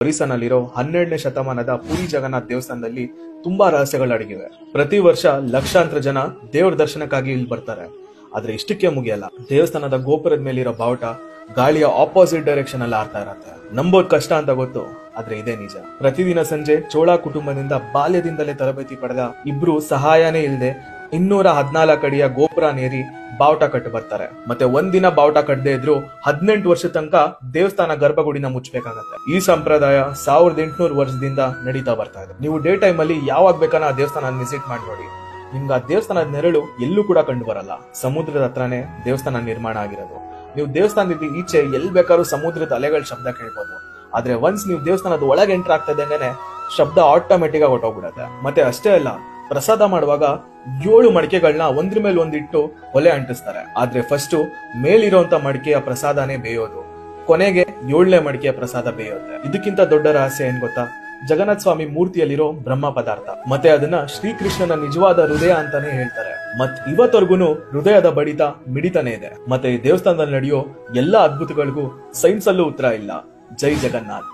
ಒರಿಸ್ಸಾನಲ್ಲಿರೋ 12ನೇ ಶತಮಾನದ ಪುರಿ ಜಗನ್ನಾಥ್ ದೇವಸ್ಥಾನದಲ್ಲಿ ತುಂಬಾ ರಹಸ್ಯಗಳು ಅಡಗಿವೆ. ಪ್ರತಿ ವರ್ಷ ಲಕ್ಷಾಂತರ ಜನ ದೇವರ ದರ್ಶನಕ್ಕಾಗಿ ಇಲ್ಲಿ ಬರ್ತಾರೆ. ಆದ್ರೆ ಇಷ್ಟಕ್ಕೆ ಮುಗಿಯಲ್ಲ. ದೇವಸ್ಥಾನದ ಗೋಪುರದ ಮೇಲಿರೋ ಬಾವುಟ ಗಾಳಿಯ ಆಪೋಸಿಟ್ ಡೈರೆಕ್ಷನ್ ಅಲ್ಲಿ ಆಡ್ತಾ ಇರತ್ತೆ. ನಂಬೋದ್ ಕಷ್ಟ ಅಂತ ಗೊತ್ತು, ಆದ್ರೆ ಇದೇ ನಿಜ. ಪ್ರತಿದಿನ ಸಂಜೆ ಚೋಳ ಕುಟುಂಬದಿಂದ ಬಾಲ್ಯದಿಂದಲೇ ತರಬೇತಿ ಪಡೆದ ಇಬ್ರು ಸಹಾಯನೇ ಇಲ್ಲದೆ 214 ಅಡಿಯ ಗೋಪುರ ನೇರಿ ಬಾವುಟ ಕಟ್ಟು ಬರ್ತಾರೆ. ಮತ್ತೆ ಒಂದಿನ ಬಾವುಟ ಕಟ್ಟದೇ ಇದ್ರು 18 ವರ್ಷದ ತನಕ ದೇವಸ್ಥಾನ ಗರ್ಭಗುಡಿನ ಮುಚ್ಚಬೇಕಾಗತ್ತೆ. ಈ ಸಂಪ್ರದಾಯ 1800 ವರ್ಷದಿಂದ ನಡೀತಾ ಬರ್ತಾ ಇದೆ. ನೀವು ಡೇ ಟೈಮ್ ಅಲ್ಲಿ ಯಾವಾಗ ಬೇಕಾನ ಆ ದೇವಸ್ಥಾನ ವಿಸಿಟ್ ಮಾಡಿ ನೋಡಿ. ನಿಮ್ಗೆ ಆ ದೇವಸ್ಥಾನದ ನೆರಳು ಎಲ್ಲೂ ಕೂಡ ಕಂಡು ಬರಲ್ಲ. ಸಮುದ್ರದ ಹತ್ರನೇ ದೇವಸ್ಥಾನ ನಿರ್ಮಾಣ ಆಗಿರೋದು. ನೀವು ದೇವಸ್ಥಾನದಿಂದ ಈಚೆ ಎಲ್ಲಿ ಬೇಕಾದ್ರೂ ಸಮುದ್ರದ ಅಲೆಗಳ ಶಬ್ದ ಕೇಳ್ಬೋದು. ಆದ್ರೆ ಒನ್ಸ್ ನೀವು ದೇವಸ್ಥಾನದ ಒಳಗೆ ಎಂಟರ್ ಆಗ್ತಾ ಇದ್ದಂಗೆನೆ ಶಬ್ದ ಆಟೋಮೆಟಿಕ್ ಆಗಿ ಹೊಟ್ಟೋಗ್ಬಿಡತ್ತೆ. ಮತ್ತೆ ಅಷ್ಟೇ ಅಲ್ಲ, ಪ್ರಸಾದ ಮಾಡುವಾಗ 7 ಮಡಿಕೆಗಳನ್ನ ಒಂದ್ರ ಮೇಲೆ ಒಂದಿಟ್ಟು ಒಲೆ ಅಂಟಿಸ್ತಾರೆ. ಆದ್ರೆ ಫಸ್ಟ್ ಮೇಲಿರುವಂತ ಮಡಿಕೆಯ ಪ್ರಸಾದನೇ ಬೇಯೋದು, ಕೊನೆಗೆ 7ನೇ ಮಡಿಕೆಯ ಪ್ರಸಾದ ಬೇಯುತ್ತೆ. ಇದಕ್ಕಿಂತ ದೊಡ್ಡ ರಹಸ್ಯ ಏನ್ ಗೊತ್ತಾ? ಜಗನ್ನಾಥ ಸ್ವಾಮಿ ಮೂರ್ತಿಯಲ್ಲಿರೋ ಬ್ರಹ್ಮ ಪದಾರ್ಥ. ಮತ್ತೆ ಅದನ್ನ ಶ್ರೀಕೃಷ್ಣನ ನಿಜವಾದ ಹೃದಯ ಅಂತಾನೆ ಹೇಳ್ತಾರೆ. ಮತ್ ಇವತ್ತವರೆಗೂ ಹೃದಯದ ಬಡಿತ ಮಿಡಿತಾನೆ ಇದೆ. ಮತ್ತೆ ಈ ದೇವಸ್ಥಾನದಲ್ಲಿ ನಡೆಯೋ ಎಲ್ಲಾ ಅದ್ಭುತಗಳಿಗೂ ಸೈನ್ಸ್ ಅಲ್ಲೂ ಉತ್ತರ ಇಲ್ಲ. ಜೈ ಜಗನ್ನಾಥ್.